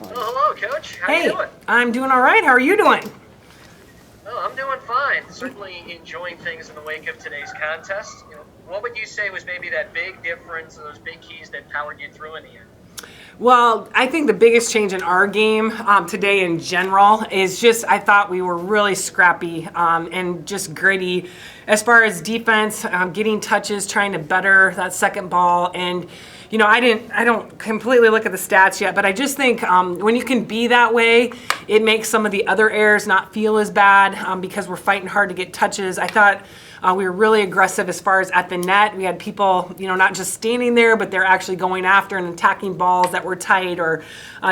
Oh, hello, Coach. How Hey, you doing? I'm doing all right. How are you doing? Oh, I'm doing fine. Certainly enjoying things in the wake of today's contest. What would you say was maybe that big difference and those big keys that powered you through in the end? Well, I think the biggest change in our game today in general is just I thought we were really scrappy and just gritty as far as defense, getting touches, trying to better that second ball. And, I don't completely look at the stats yet, but I just think when you can be that way, it makes some of the other errors not feel as bad because we're fighting hard to get touches. I thought we were really aggressive as far as at the net. We had people, not just standing there, but they're actually going after and attacking balls that were tight or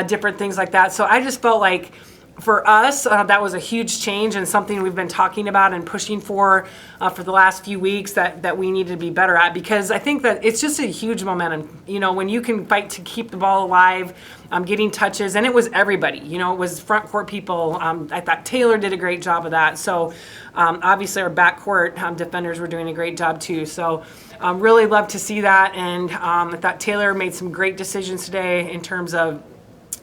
different things like that. So I just felt like for us, that was a huge change and something we've been talking about and pushing for the last few weeks that we need to be better at, because I think that it's just a huge momentum. When you can fight to keep the ball alive, getting touches, and it was everybody. It was front court people. I thought Taylor did a great job of that. So obviously our backcourt defenders were doing a great job too. So really love to see that, and I thought Taylor made some great decisions today in terms of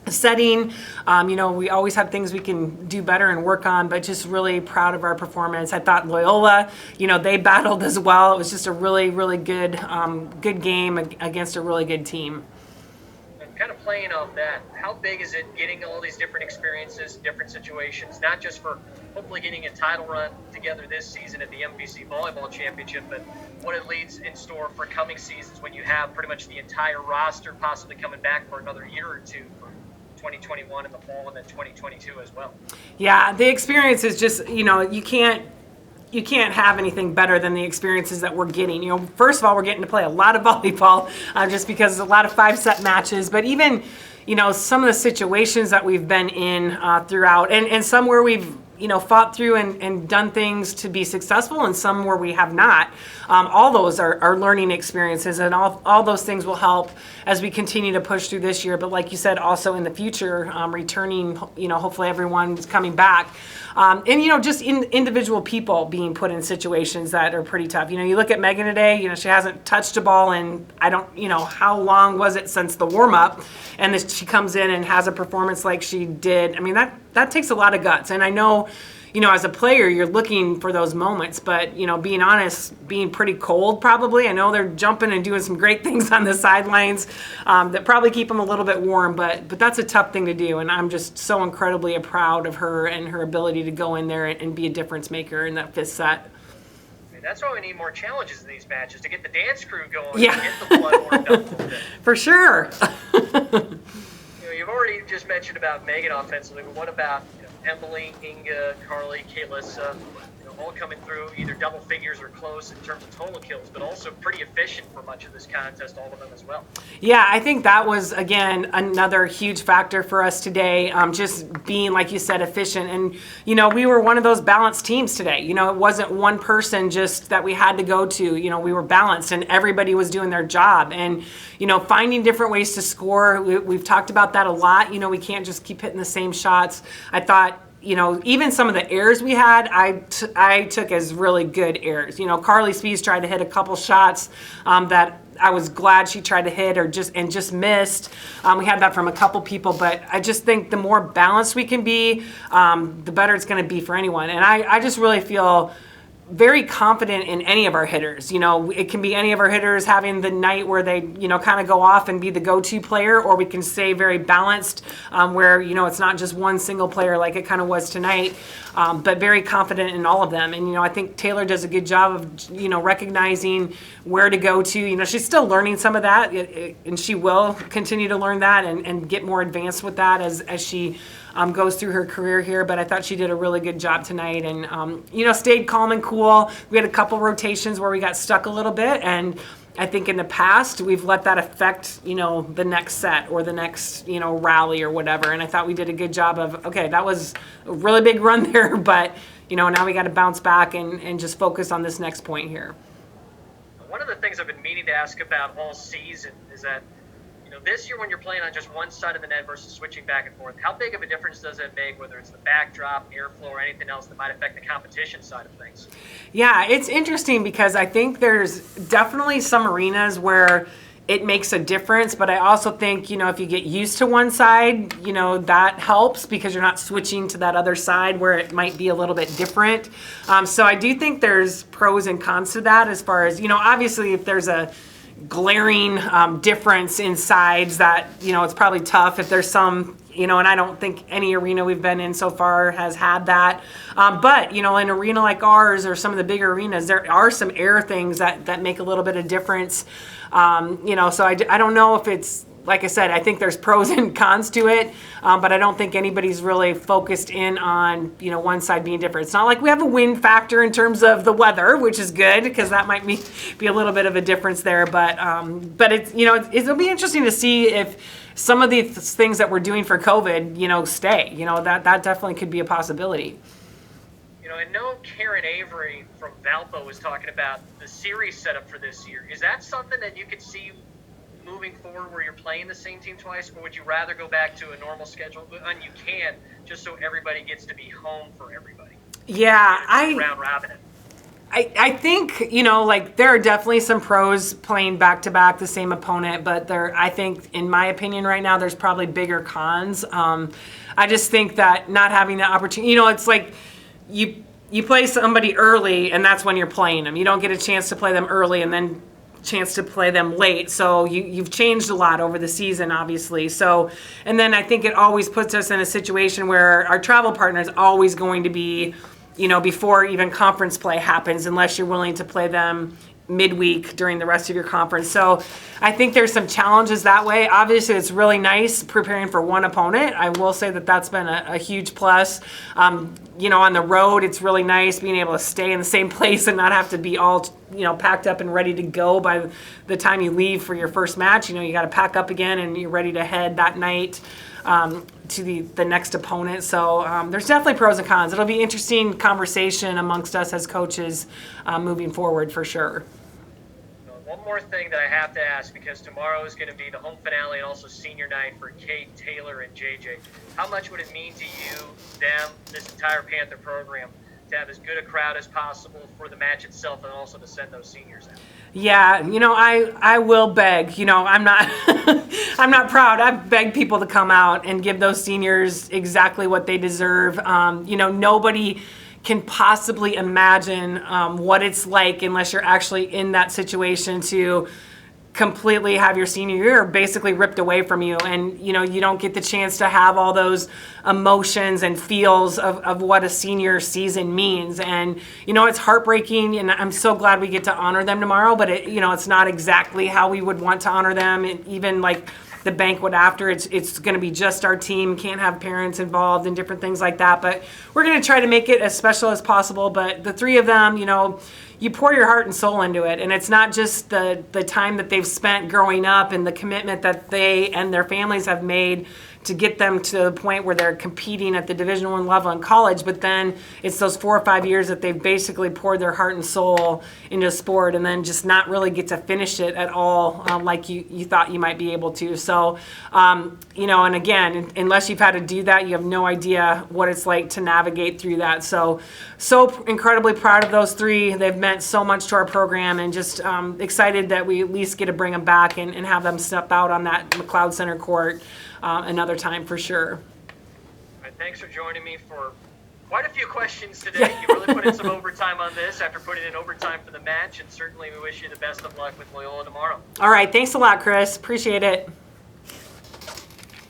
setting. We always have things we can do better and work on, but just really proud of our performance. I thought Loyola, they battled as well. It was just a really, really good game against a really good team. And kind of playing off that, how big is it getting all these different experiences, different situations, not just for hopefully getting a title run together this season at the MVC Volleyball Championship, but what it leads in store for coming seasons when you have pretty much the entire roster possibly coming back for another year or two for 2021 in the fall and then 2022 as well. Yeah, the experience is just, you can't have anything better than the experiences that we're getting. First of all, we're getting to play a lot of volleyball just because it's a lot of 5-set matches, but even, some of the situations that we've been in throughout, and some where we've fought through and done things to be successful, and some where we have not. All those are learning experiences, and all those things will help as we continue to push through this year. But like you said, also in the future, returning, hopefully everyone's coming back. And, just individual people being put in situations that are pretty tough. You look at Megan today, she hasn't touched a ball in, I don't, how long was it since the warm-up, and this, she comes in and has a performance like she did. I mean, that takes a lot of guts. And I know, as a player, you're looking for those moments, but, being honest, being pretty cold probably. I know they're jumping and doing some great things on the sidelines that probably keep them a little bit warm, but that's a tough thing to do. And I'm just so incredibly proud of her and her ability to go in there and be a difference maker in that 5th set. That's why we need more challenges in these matches to get the dance crew going, yeah. To get the blood warmed up a little bit. For sure. You've already just mentioned about Megan offensively, but what about Emily, Inga, Carly, Kaylissa, all coming through either double figures or close in terms of total kills, but also pretty efficient for much of this contest, all of them as well. Yeah, I think that was, again, another huge factor for us today, just being, like you said, efficient. And, we were one of those balanced teams today. It wasn't one person just that we had to go to. We were balanced and everybody was doing their job. And, finding different ways to score, we've talked about that a lot. We can't just keep hitting the same shots. I thought, even some of the errors we had, I took as really good errors. Carly Spees tried to hit a couple shots that I was glad she tried to hit or just missed. We had that from a couple people, but I just think the more balanced we can be, the better it's going to be for anyone. And I just really feel very confident in any of our hitters. It can be any of our hitters having the night where they, kind of go off and be the go-to player, or we can stay very balanced where, it's not just one single player like it kind of was tonight, but very confident in all of them. And, I think Taylor does a good job of, recognizing where to go to. She's still learning some of that, and she will continue to learn that and get more advanced with that as she goes through her career here, but I thought she did a really good job tonight and, stayed calm and cool. We had a couple rotations where we got stuck a little bit, and I think in the past we've let that affect, the next set or the next, rally or whatever, and I thought we did a good job of, okay, that was a really big run there, but, now we got to bounce back and just focus on this next point here. One of the things I've been meaning to ask about all season is that, this year when you're playing on just one side of the net versus switching back and forth, how big of a difference does it make, whether it's the backdrop, airflow, or anything else that might affect the competition side of things? Yeah, it's interesting because I think there's definitely some arenas where it makes a difference. But I also think, if you get used to one side, that helps because you're not switching to that other side where it might be a little bit different. So I do think there's pros and cons to that as far as, obviously if there's a glaring difference in sides that, it's probably tough if there's some, and I don't think any arena we've been in so far has had that. But, an arena like ours or some of the bigger arenas, there are some air things that make a little bit of difference. So I don't know if it's, like I said, I think there's pros and cons to it, but I don't think anybody's really focused in on, one side being different. It's not like we have a wind factor in terms of the weather, which is good because that might be a little bit of a difference there. But it's, it'll be interesting to see if some of these things that we're doing for COVID, stay. That definitely could be a possibility. I know Karen Avery from Valpo was talking about the series setup for this year. Is that something that you could see moving forward where you're playing the same team twice, or would you rather go back to a normal schedule? And you can, just so everybody gets to be home for everybody. Yeah, round robin it. I think, there are definitely some pros playing back-to-back the same opponent, but I think, in my opinion right now, there's probably bigger cons. I just think that not having the opportunity, it's like you play somebody early, and that's when you're playing them. You don't get a chance to play them early and then chance to play them late. So you've changed a lot over the season, obviously. So, and then I think it always puts us in a situation where our travel partner is always going to be, before even conference play happens, unless you're willing to play them midweek during the rest of your conference. So I think there's some challenges that way. Obviously, it's really nice preparing for one opponent. I will say that that's been a huge plus. On the road, it's really nice being able to stay in the same place and not have to be all, packed up and ready to go by the time you leave for your first match. You got to pack up again and you're ready to head that night to the next opponent. So there's definitely pros and cons. It'll be interesting conversation amongst us as coaches moving forward for sure. One more thing that I have to ask, because tomorrow is going to be the home finale and also senior night for Kate, Taylor, and JJ. How much would it mean to you, them, this entire Panther program, to have as good a crowd as possible for the match itself and also to send those seniors out? Yeah, I will beg. I'm not I'm not proud. I've begged people to come out and give those seniors exactly what they deserve. Nobody can possibly imagine what it's like unless you're actually in that situation to completely have your senior year basically ripped away from you, and you don't get the chance to have all those emotions and feels of what a senior season means. And it's heartbreaking, and I'm so glad we get to honor them tomorrow, but it's not exactly how we would want to honor them. And even like the banquet after, it's going to be just our team, can't have parents involved and different things like that, but we're going to try to make it as special as possible. But the three of them, you pour your heart and soul into it, and it's not just the time that they've spent growing up and the commitment that they and their families have made to get them to the point where they're competing at the Division I level in college, but then it's those 4 or 5 years that they've basically poured their heart and soul into sport and then just not really get to finish it at all like you thought you might be able to. So, and again, unless you've had to do that, you have no idea what it's like to navigate through that. So incredibly proud of those three. They've meant so much to our program, and just excited that we at least get to bring them back and have them step out on that McLeod Center court another time for sure. All right, thanks for joining me for quite a few questions today. You really put in some overtime on this after putting in overtime for the match, and certainly we wish you the best of luck with Loyola tomorrow. All right, thanks a lot, Chris. Appreciate it.